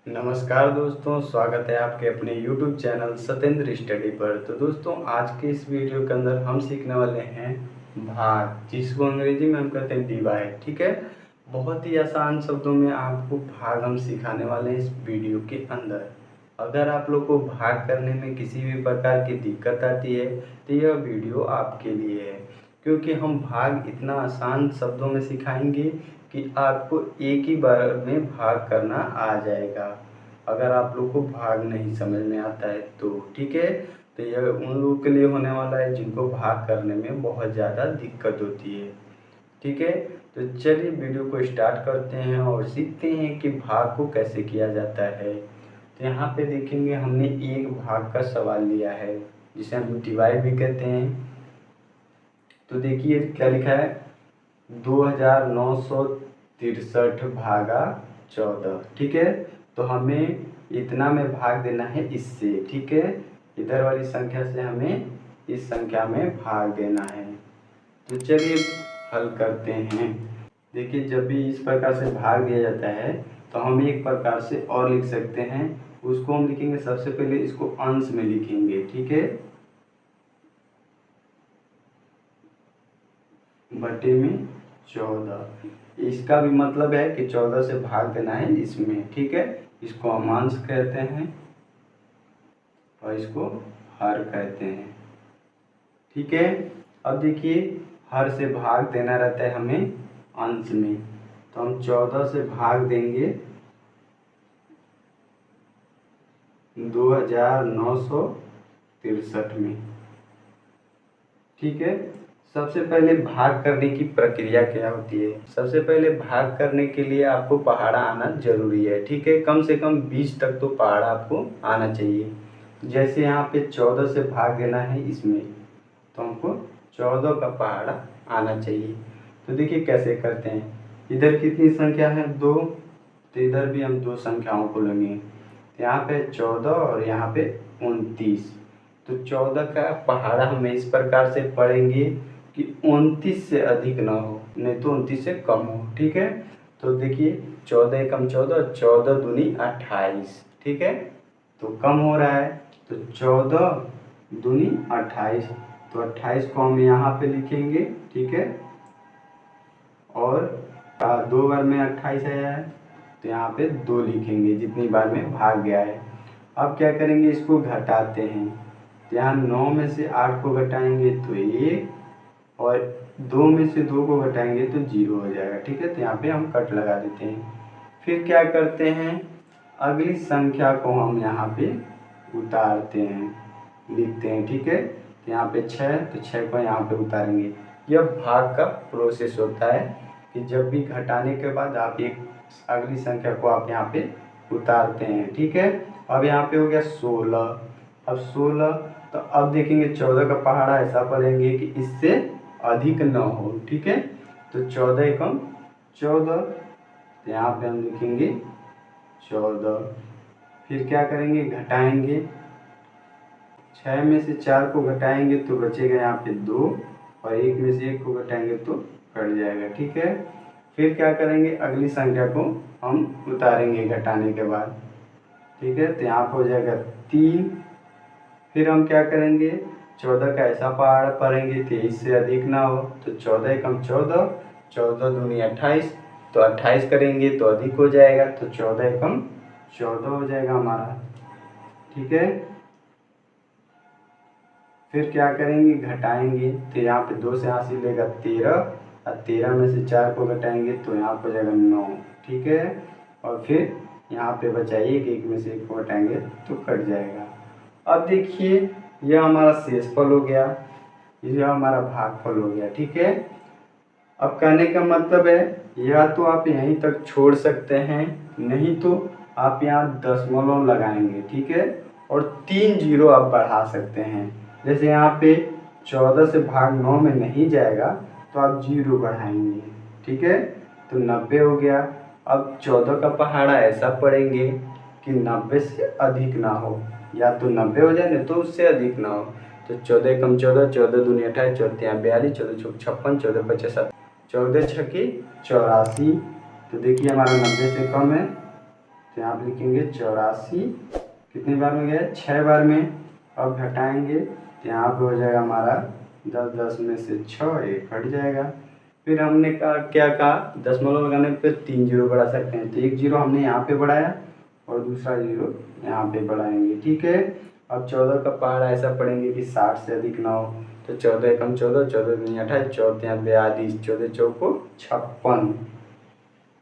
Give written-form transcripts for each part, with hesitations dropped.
नमस्कार दोस्तों, स्वागत है आपके अपने YouTube चैनल सत्येंद्र स्टडी पर। तो दोस्तों, आज के इस वीडियो के अंदर हम सीखने वाले हैं भाग, जिसको अंग्रेजी में हम कहते हैं डिवाइड। ठीक है, बहुत ही आसान शब्दों में आपको भाग हम सिखाने वाले हैं इस वीडियो के अंदर। अगर आप लोग को भाग करने में किसी भी प्रकार की दिक्कत आती है तो यह वीडियो आपके लिए है, क्योंकि हम भाग इतना आसान शब्दों में सिखाएंगे कि आपको एक ही बार में भाग करना आ जाएगा। अगर आप लोग को भाग नहीं समझ में आता है तो ठीक है, तो यह उन लोगों के लिए होने वाला है जिनको भाग करने में बहुत ज़्यादा दिक्कत होती है। ठीक है, तो चलिए वीडियो को स्टार्ट करते हैं और सीखते हैं कि भाग को कैसे किया जाता है। तो यहाँ पे देखेंगे, हमने एक भाग का सवाल लिया है जिसे हम डिवाइड भी कहते हैं। तो देखिए क्या लिखा है, 2963 भागा 14। ठीक है, तो हमें इतना में भाग देना है इससे। ठीक है, इधर वाली संख्या से हमें इस संख्या में भाग देना है। तो चलिए हल करते हैं। देखिए, जब भी इस प्रकार से भाग दिया जाता है तो हम एक प्रकार से और लिख सकते हैं। उसको हम लिखेंगे, सबसे पहले इसको अंश में लिखेंगे। ठीक है, बटे में 14। इसका भी मतलब है कि 14 से भाग देना है इसमें। ठीक है, इसको हम अंश कहते हैं और इसको हर कहते हैं। ठीक है, अब देखिए, हर से भाग देना रहता है हमें अंश में, तो हम 14 से भाग देंगे 2963 में। ठीक है, सबसे पहले भाग करने की प्रक्रिया क्या होती है। सबसे पहले भाग करने के लिए आपको पहाड़ा आना जरूरी है। ठीक है, कम से कम 20 तक तो पहाड़ा आपको आना चाहिए। जैसे यहाँ पे 14 से भाग देना है इसमें, तो हमको 14 का पहाड़ा आना चाहिए। तो देखिए कैसे करते हैं। इधर कितनी संख्या है, 2, तो इधर भी हम 2 संख्याओं को लेंगे। तो यहाँ पे 14 और यहाँ पे 29। तो 14 का पहाड़ा हम इस प्रकार से पढ़ेंगे कि 29 से अधिक ना हो, नहीं तो 29 से कम हो। ठीक है, तो देखिए 14 एकम 14, 14 दूनी 28। ठीक है, तो कम हो रहा है, तो 14 दूनी 28, तो 28 को हम यहाँ पे लिखेंगे। ठीक है, और 2 बार में 28 आया है तो यहाँ पे 2 लिखेंगे जितनी बार में भाग गया है। अब क्या करेंगे, इसको घटाते हैं। तो यहाँ 9 में से 8 को घटाएंगे तो 1, और 2 में से 2 को घटाएंगे तो 0 हो जाएगा। ठीक है, तो यहाँ पे हम कट लगा देते हैं। फिर क्या करते हैं, अगली संख्या को हम यहाँ पे उतारते हैं, लिखते हैं। ठीक है, तो यहाँ पे 6, तो 6 को यहाँ पे उतारेंगे। यह भाग का प्रोसेस होता है कि जब भी घटाने के बाद आप एक अगली संख्या को आप यहाँ पे उतारते हैं। ठीक है, अब यहाँ पे हो गया 16। अब 16, तो अब देखेंगे 14 का पहाड़ा ऐसा पढ़ेंगे कि इससे अधिक न हो। ठीक है, तो 14 एकम 14, तो यहाँ पे हम लिखेंगे 14। फिर क्या करेंगे, घटाएंगे। 6 में से 4 को घटाएंगे तो बचेगा यहाँ पे 2, और 1 में से 1 को घटाएंगे तो कट जाएगा। ठीक है, फिर क्या करेंगे, अगली संख्या को हम उतारेंगे घटाने के बाद। ठीक है, तो यहाँ पर हो जाएगा 3। फिर हम क्या करेंगे, 14 का ऐसा पहाड़ा पढ़ेंगे 23 से अधिक ना हो, तो 14 एकम 14, 14 दूनी 28, तो 28 करेंगे तो अधिक हो जाएगा, तो 14 एकम 14 हो जाएगा हमारा। ठीक है, फिर क्या करेंगे, घटाएंगे। तो यहाँ पे 2 से हासिल लेगा 13, और 13 में से 4 को घटाएंगे तो यहाँ पर हो जाएगा 9। ठीक है, और फिर यहाँ पे बचा 1, 1 में से 1 को घटाएंगे तो कट जाएगा। अब देखिए, यह हमारा शेषफल हो गया, यह हमारा भागफल हो गया। ठीक है, अब कहने का मतलब है, या तो आप यहीं तक छोड़ सकते हैं, नहीं तो आप यहाँ दशमलव लगाएंगे। ठीक है, और 3 जीरो आप बढ़ा सकते हैं। जैसे यहाँ पे 14 से भाग 9 में नहीं जाएगा तो आप 0 बढ़ाएंगे। ठीक है, तो 90 हो गया। अब 14 का पहाड़ा ऐसा पढ़ेंगे कि 90 से अधिक ना हो, या तो 90 हो जाए नहीं तो उससे अधिक ना हो। तो 14 एकम 14, 14 दूनी 28, 14 42, 14 चौक 56, 14 पचास 14 छक्के 84। तो देखिए हमारा 90 से कम है, तो यहाँ पे लिखेंगे 84, कितने बार में गया 6 बार में। अब घटाएंगे तो यहाँ पे हो जाएगा हमारा 10, 10 में से 6 एक हट जाएगा। फिर हमने कहा क्या कहा, दशमलव लगाने पे 3 जीरो बढ़ा सकते हैं, तो एक जीरो हमने यहाँ पे बढ़ाया और दूसरा जीरो यहाँ पे बढ़ाएंगे, ठीक है। अब 14 का पहाड़ा ऐसा पढ़ेंगे कि 60 से अधिक ना हो, तो 14 एकम 14, 14 दूनी 28, 14 42, 14 चौको 56।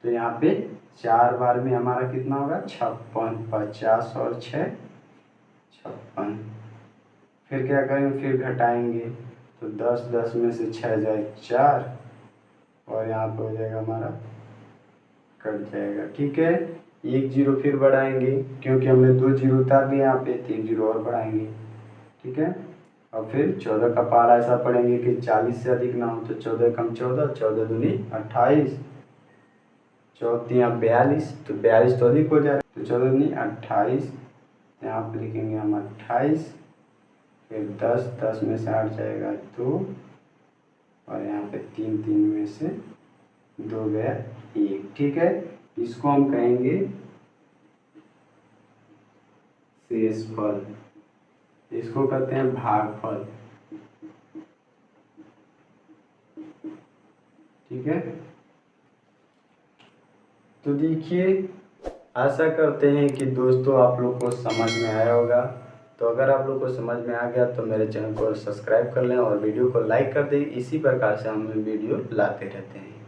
तो यहाँ पे 4 बार में हमारा कितना होगा 56, 50 और 6 56। फिर क्या करेंगे, फिर घटाएंगे तो 10, 10 में से 6 जाए 4 और यहाँ पे हो जाएगा हमारा कट जाएगा, ठीक है। एक जीरो फिर बढ़ाएंगे क्योंकि हमने 2 जीरो उतार दिए यहाँ पे, 3 जीरो और बढ़ाएंगे, ठीक है। और फिर 14 का पहाड़ा ऐसा पढ़ेंगे कि 40 से अधिक ना हो, तो 14 एकम 14, 14 दूनी 28, 14 42, तो 42 तो अधिक हो जाएगा, तो 14 दूनी 28, यहाँ पे लिखेंगे हम 28। फिर 10, 10 में से 8 जाएगा 2 और यहाँ पे 3, 3 में से 2 गया 1, ठीक है। इसको हम कहेंगे शेषफल, इसको कहते हैं भागफल, ठीक है। तो देखिए, आशा करते हैं कि दोस्तों आप लोग को समझ में आया होगा। तो अगर आप लोग को समझ में आ गया तो मेरे चैनल को सब्सक्राइब कर लें और वीडियो को लाइक कर दें। इसी प्रकार से हम वीडियो लाते रहते हैं।